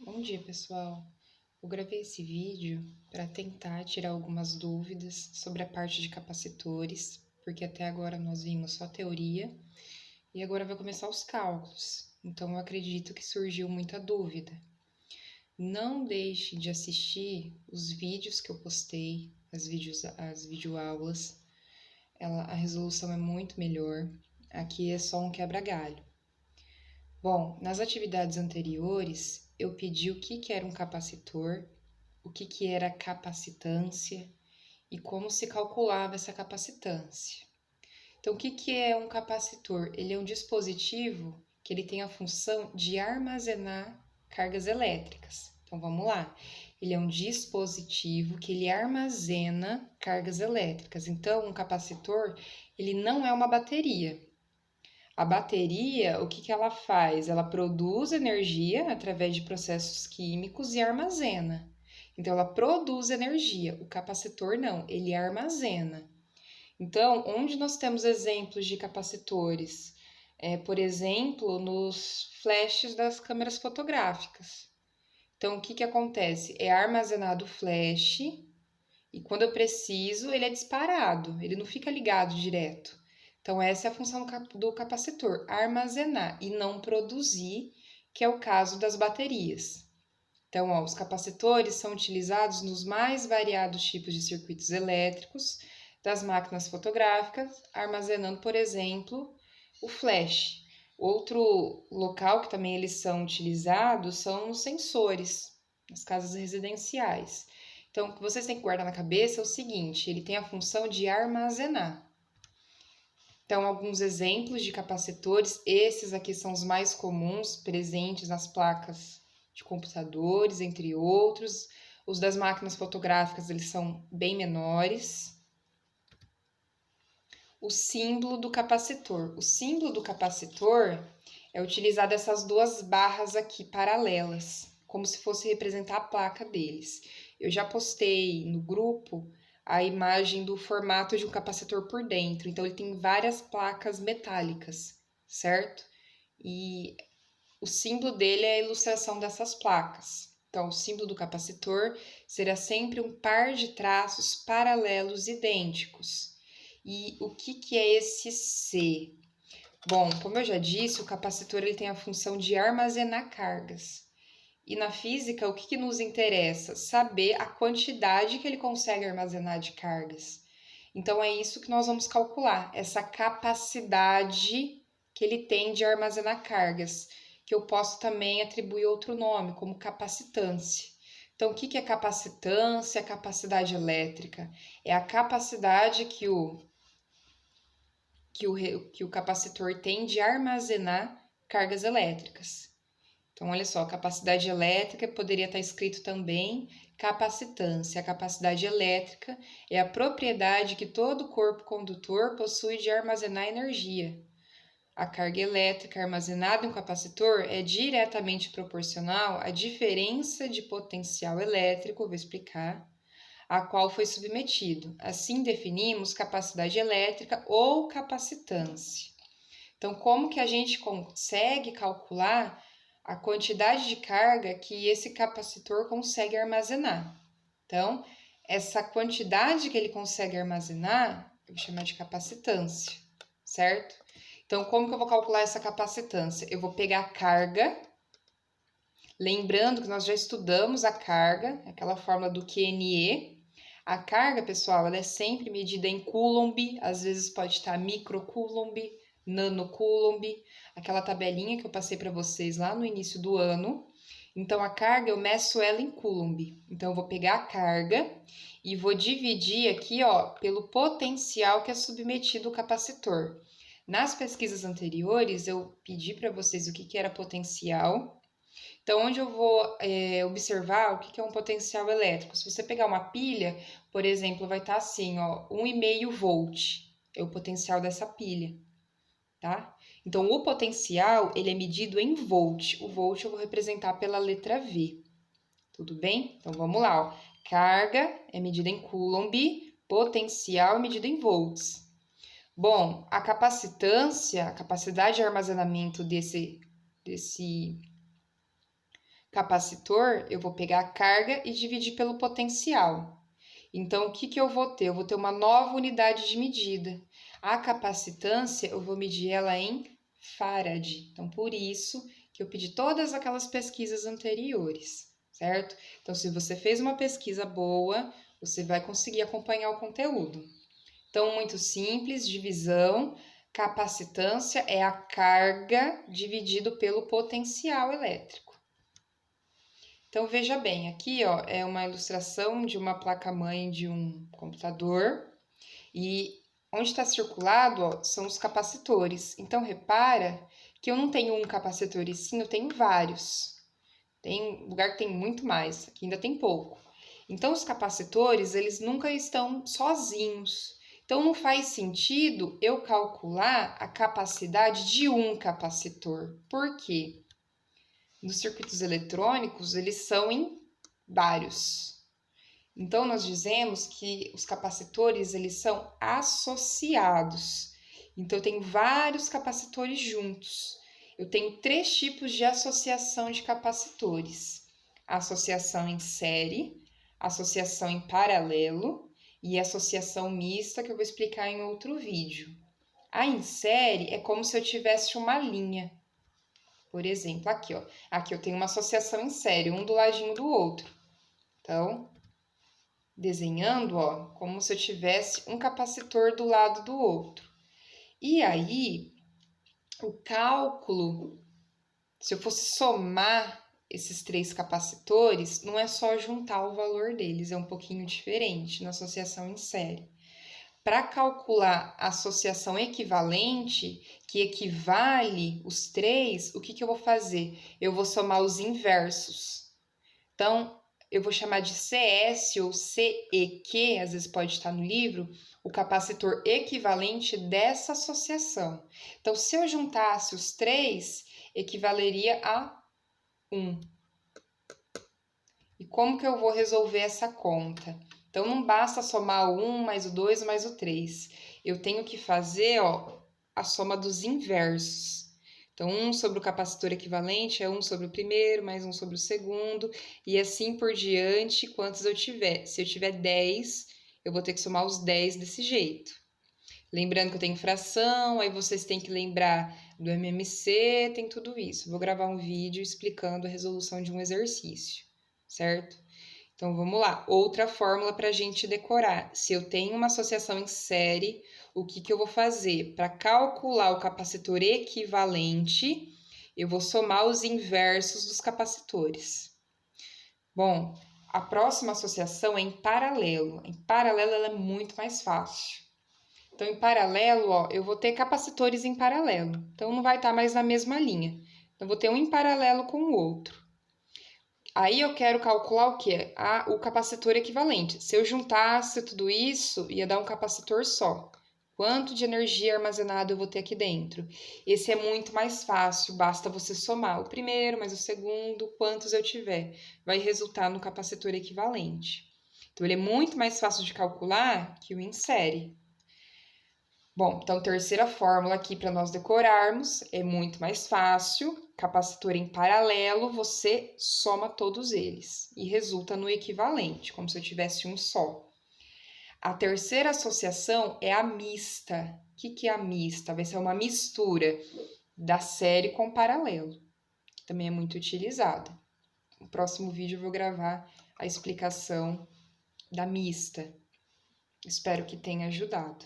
Bom dia, pessoal. Eu gravei esse vídeo para tentar tirar algumas dúvidas sobre a parte de capacitores, porque até agora nós vimos só teoria e agora vai começar os cálculos. Então eu acredito que surgiu muita dúvida. Não deixe de assistir os vídeos que eu postei, as videoaulas. A resolução é muito melhor. Aqui é só um quebra-galho. Bom, nas atividades anteriores, eu pedi o que era um capacitor, o que era capacitância e como se calculava essa capacitância. Então, o que é um capacitor? Ele é um dispositivo que ele tem a função de armazenar cargas elétricas. Então, vamos lá. Ele é um dispositivo que ele armazena cargas elétricas. Então, um capacitor, ele não é uma bateria. A bateria, o que ela faz? Ela produz energia através de processos químicos e armazena. Então, ela produz energia. O capacitor não, ele armazena. Então, onde nós temos exemplos de capacitores? Por exemplo, nos flashes das câmeras fotográficas. Então, o que acontece? É armazenado o flash e quando eu preciso, ele é disparado, ele não fica ligado direto. Então, essa é a função do capacitor, armazenar e não produzir, que é o caso das baterias. Então, os capacitores são utilizados nos mais variados tipos de circuitos elétricos das máquinas fotográficas, armazenando, por exemplo, o flash. Outro local que também eles são utilizados são os sensores, nas casas residenciais. Então, o que vocês têm que guardar na cabeça é o seguinte: ele tem a função de armazenar. Então, alguns exemplos de capacitores, esses aqui são os mais comuns, presentes nas placas de computadores, entre outros. Os das máquinas fotográficas, eles são bem menores. O símbolo do capacitor. O símbolo do capacitor é utilizado essas duas barras aqui paralelas, como se fosse representar a placa deles. Eu já postei no grupo a imagem do formato de um capacitor por dentro. Então, ele tem várias placas metálicas, certo? E o símbolo dele é a ilustração dessas placas. Então, o símbolo do capacitor será sempre um par de traços paralelos idênticos. E o que é esse C? Bom, como eu já disse, o capacitor ele tem a função de armazenar cargas. E na física, o que nos interessa? Saber a quantidade que ele consegue armazenar de cargas. Então, é isso que nós vamos calcular, essa capacidade que ele tem de armazenar cargas, que eu posso também atribuir outro nome, como capacitância. Então, o que é capacitância? Capacidade elétrica. É a capacidade que o capacitor tem de armazenar cargas elétricas. Então, olha só, capacidade elétrica poderia estar escrito também capacitância. A capacidade elétrica é a propriedade que todo corpo condutor possui de armazenar energia. A carga elétrica armazenada em um capacitor é diretamente proporcional à diferença de potencial elétrico, vou explicar, a qual foi submetido. Assim definimos capacidade elétrica ou capacitância. Então, como que a gente consegue calcular a quantidade de carga que esse capacitor consegue armazenar? Então, essa quantidade que ele consegue armazenar, eu vou chamar de capacitância, certo? Então, como que eu vou calcular essa capacitância? Eu vou pegar a carga, lembrando que nós já estudamos a carga, aquela fórmula do QNE. A carga, pessoal, ela é sempre medida em coulomb, às vezes pode estar microcoulomb, nanocoulomb, aquela tabelinha que eu passei para vocês lá no início do ano. Então, a carga eu meço ela em coulomb. Então, eu vou pegar a carga e vou dividir aqui, ó, pelo potencial que é submetido ao capacitor. Nas pesquisas anteriores, eu pedi para vocês o que era potencial. Então, onde eu vou observar o que é um potencial elétrico? Se você pegar uma pilha, por exemplo, vai estar assim, ó, 1,5 volt é o potencial dessa pilha, tá? Então, o potencial, ele é medido em volt. O volt eu vou representar pela letra V. Tudo bem? Então, vamos lá, ó. Carga é medida em coulomb, potencial é medido em volts. Bom, a capacitância, a capacidade de armazenamento desse Capacitor, eu vou pegar a carga e dividir pelo potencial. Então, o que eu vou ter? Eu vou ter uma nova unidade de medida. A capacitância, eu vou medir ela em farad. Então, por isso que eu pedi todas aquelas pesquisas anteriores, certo? Então, se você fez uma pesquisa boa, você vai conseguir acompanhar o conteúdo. Então, muito simples, divisão. Capacitância é a carga dividido pelo potencial elétrico. Então, veja bem, aqui ó, é uma ilustração de uma placa-mãe de um computador e onde está circulado ó, são os capacitores. Então, repara que eu não tenho um capacitor e sim, eu tenho vários. Tem lugar que tem muito mais, aqui ainda tem pouco. Então, os capacitores, eles nunca estão sozinhos. Então, não faz sentido eu calcular a capacidade de um capacitor. Por quê? Nos circuitos eletrônicos, eles são em vários. Então, nós dizemos que os capacitores, eles são associados. Então, eu tenho vários capacitores juntos. Eu tenho 3 tipos de associação de capacitores. A associação em série, associação em paralelo e associação mista, que eu vou explicar em outro vídeo. A em série é como se eu tivesse uma linha. Por exemplo, aqui, ó. Aqui eu tenho uma associação em série, um do ladinho do outro. Então, desenhando, ó, como se eu tivesse um capacitor do lado do outro. E aí, o cálculo, se eu fosse somar esses 3 capacitores, não é só juntar o valor deles, é um pouquinho diferente na associação em série. Para calcular a associação equivalente, que equivale os 3, o que eu vou fazer? Eu vou somar os inversos. Então, eu vou chamar de CS ou CEQ, às vezes pode estar no livro, o capacitor equivalente dessa associação. Então, se eu juntasse os 3, equivaleria a 1. E como que eu vou resolver essa conta? Então, não basta somar o 1 mais o 2 mais o 3. Eu tenho que fazer ó, a soma dos inversos. Então, 1 sobre o capacitor equivalente é 1 sobre o primeiro, mais 1 sobre o segundo, e assim por diante, quantos eu tiver. Se eu tiver 10, eu vou ter que somar os 10 desse jeito. Lembrando que eu tenho fração, aí vocês têm que lembrar do MMC, tem tudo isso. Vou gravar um vídeo explicando a resolução de um exercício, certo? Então, vamos lá. Outra fórmula para a gente decorar. Se eu tenho uma associação em série, o que eu vou fazer? Para calcular o capacitor equivalente, eu vou somar os inversos dos capacitores. Bom, a próxima associação é em paralelo. Em paralelo, ela é muito mais fácil. Então, em paralelo, ó, eu vou ter capacitores em paralelo. Então, não vai estar mais na mesma linha. Então, eu vou ter um em paralelo com o outro. Aí eu quero calcular o quê? O capacitor equivalente. Se eu juntasse tudo isso, ia dar um capacitor só. Quanto de energia armazenada eu vou ter aqui dentro? Esse é muito mais fácil, basta você somar o primeiro mais o segundo, quantos eu tiver. Vai resultar no capacitor equivalente. Então, ele é muito mais fácil de calcular que o em série. Bom, então, terceira fórmula aqui para nós decorarmos, é muito mais fácil. Capacitor em paralelo, você soma todos eles e resulta no equivalente, como se eu tivesse um só. A terceira associação é a mista. O que é a mista? Vai ser uma mistura da série com paralelo. Também é muito utilizada. No próximo vídeo eu vou gravar a explicação da mista. Espero que tenha ajudado.